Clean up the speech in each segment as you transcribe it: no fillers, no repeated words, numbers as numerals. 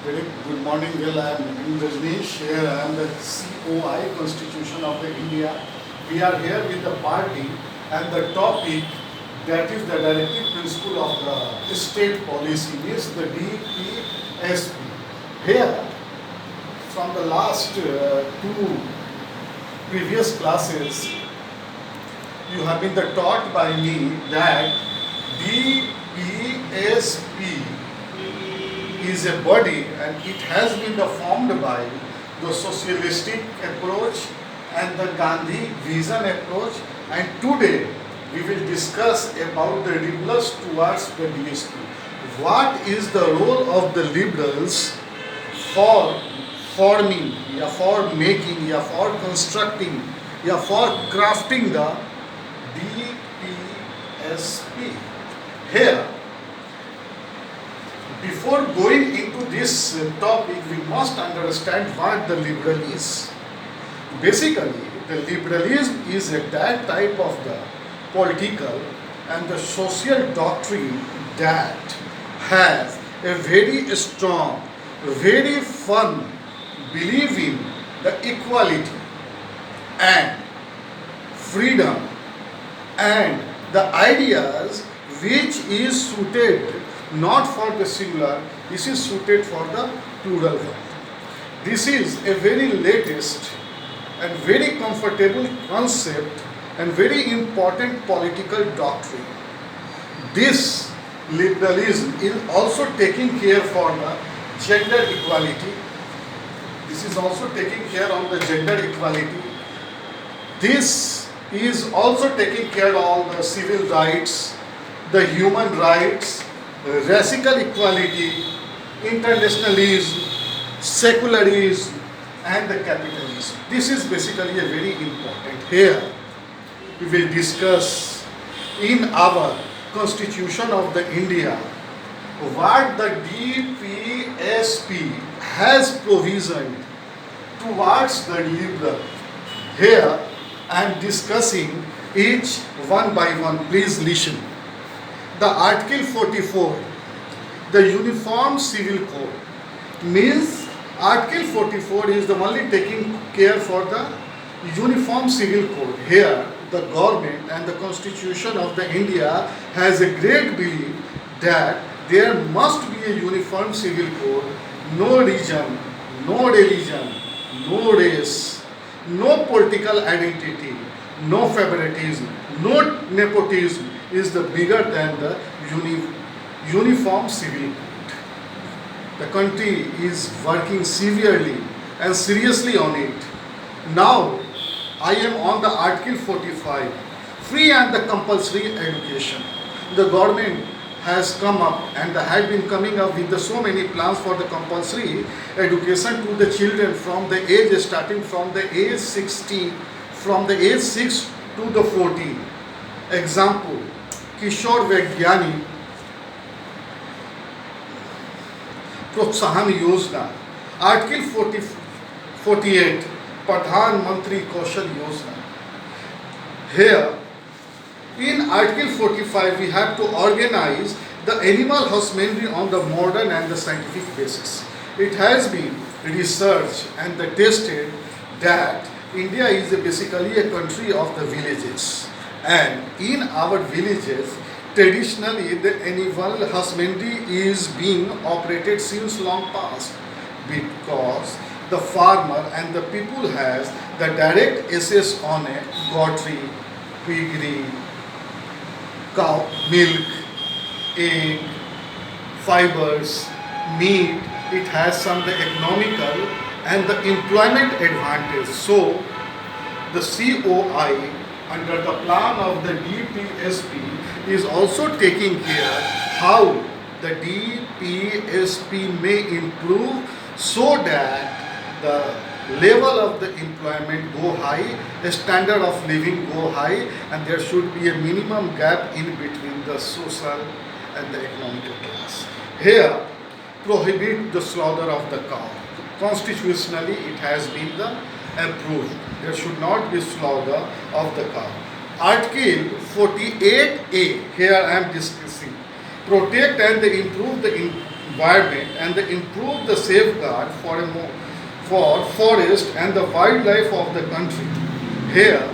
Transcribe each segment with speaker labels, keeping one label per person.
Speaker 1: Very good morning. Well, I am Naveen Rajneesh. Here I am the COI Constitution of the India. We are here with the party and the topic that is the directive principle of the state policy is the DPSP. Here, from the last two previous classes, you have been taught by me that DPSP is a body and it has been formed by the socialistic approach and the Gandhi vision approach, and today we will discuss about the liberals towards the DSP. What is the role of the liberals for forming, for making, for constructing, for crafting the DPSP? Here, before going into this topic, we must understand what the liberal is. Basically, the liberalism is that type of the political and the social doctrine that has a very strong, very firm belief in the equality and freedom and the ideas which is suited not for the singular, this is suited for the plural one. This is a very latest and very comfortable concept and very important political doctrine. This liberalism is also taking care for the gender equality. This is also taking care of the gender equality. This is also taking care of all the civil rights, the human rights, racial equality, internationalism, secularism, and the capitalism. This is basically a very important. Here we will discuss in our Constitution of the India what the DPSP has provisioned towards the liberal. Here I am discussing each one by one. Please listen. The Article 44, the Uniform Civil Code, means Article 44 is the only taking care for the Uniform Civil Code. Here, the government and the Constitution of the India has a great belief that there must be a uniform civil code, no region, no religion, no race, no political identity, no favoritism, no nepotism is the bigger than the uniform civil code. The country is working severely and seriously on it. Now, I am on the Article 45, free and the compulsory education. The government has come up and had been coming up with so many plans for the compulsory education to the children from the age starting from the age 16, from the age 6 to the 14. Example, किशोर वैज्ञानिक प्रोत्साहन योजना, article 48 प्रधानमंत्री Kaushal Yojana. Here in Article 45 we have to organize the animal husbandry on the modern and the scientific basis. It has been researched and tested that India is basically a country of the villages. And in our villages, traditionally the animal husbandry is being operated since long past, because the farmer and the people has the direct access on a poultry, piggery, cow milk, egg, fibers, meat. It has some the economical and the employment advantage. So the COI under the plan of the DPSP is also taking care how the DPSP may improve so that the level of the employment go high, the standard of living go high, and there should be a minimum gap in between the social and the economical class. Here, prohibit the slaughter of the cow. Constitutionally, it has been approved. There should not be slaughter of the cow. Article 48A, here I am discussing, protect and improve the environment and they improve the safeguard for forest and the wildlife of the country. Here,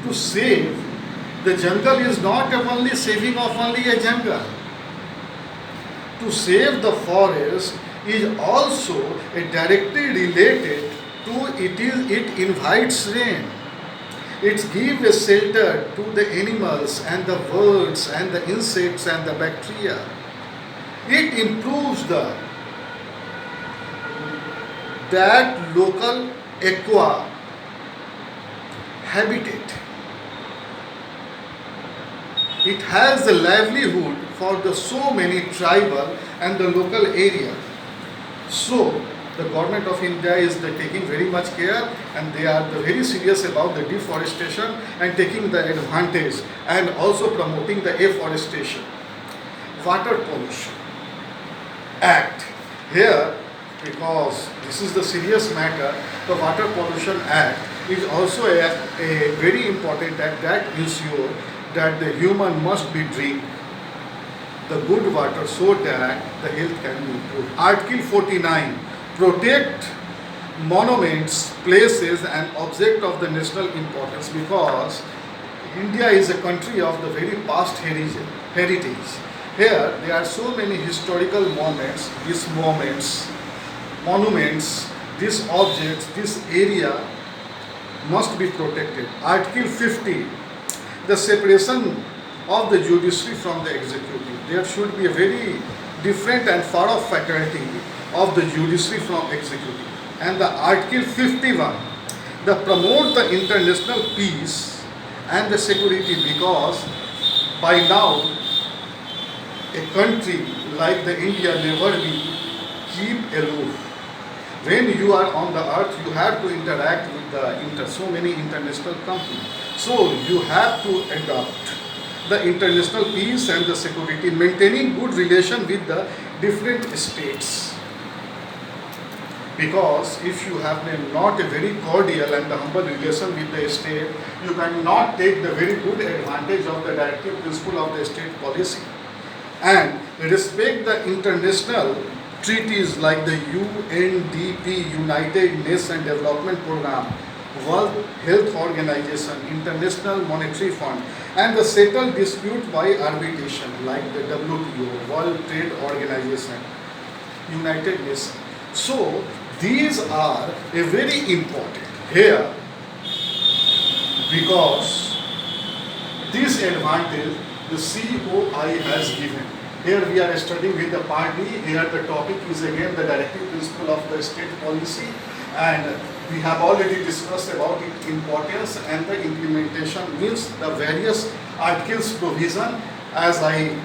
Speaker 1: to save the jungle is not only saving of only a jungle. To save the forest is also directly related to it invites rain. It gives a shelter to the animals and the birds and the insects and the bacteria. It improves that local aqua habitat. It has the livelihood for the so many tribal and the local area. So the government of India is taking very much care and they are very serious about the deforestation and taking the advantage and also promoting the afforestation. Water Pollution Act. Here, because this is the serious matter, the Water Pollution Act is also a very important act that ensures that the human must be drink the good water so that the health can be improved. Article 49 protect monuments, places and objects of the national importance because India is a country of the very past heritage. Here there are so many historical moments, monuments, these objects, this area must be protected. Article 50, the separation of the judiciary from the executive. There should be a very different and far off faculty of the judiciary from executive. And the Article 51, the promote the international peace and the security because by now a country like the India never be keep aloof. When you are on the earth, you have to interact with so many international companies. So you have to adopt the international peace and the security, maintaining good relation with the different states. Because if you have not a very cordial and the humble relation with the state, you cannot take the very good advantage of the directive principle of the state policy. And respect the international treaties like the UNDP, United Nations Development Program, World Health Organization, International Monetary Fund, and the settle dispute by arbitration like the WTO, World Trade Organization, United Nations. So these are a very important here because this advantage the COI has given. Here we are studying with the part D. Here the topic is again the directive principle of the state policy, and we have already discussed about its importance and the implementation means the various articles provision. As I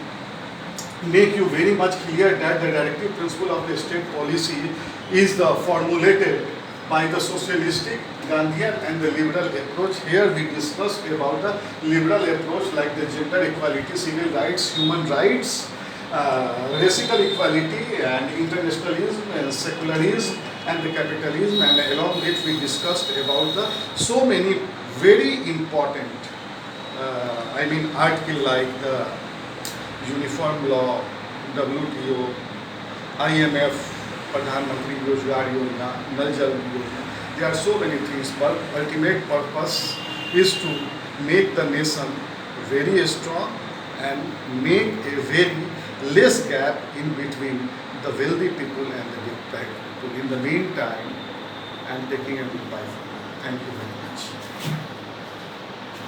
Speaker 1: make you very much clear that the directive principle of the state policy is the formulated by the socialistic, Gandhian and the liberal approach. Here we discussed about the liberal approach like the gender equality, civil rights, human rights, racial equality and internationalism and secularism and the capitalism, and along with we discussed about the so many very important article like the uniform law, WTO, IMF, Pradhan Mantri Rozgar Yojana, Nal Jal Yojana. There are so many things, but ultimate purpose is to make the nation very strong and make a very less gap in between the wealthy people and the deprived people. In the meantime, I am taking a goodbye from you. Thank you very much.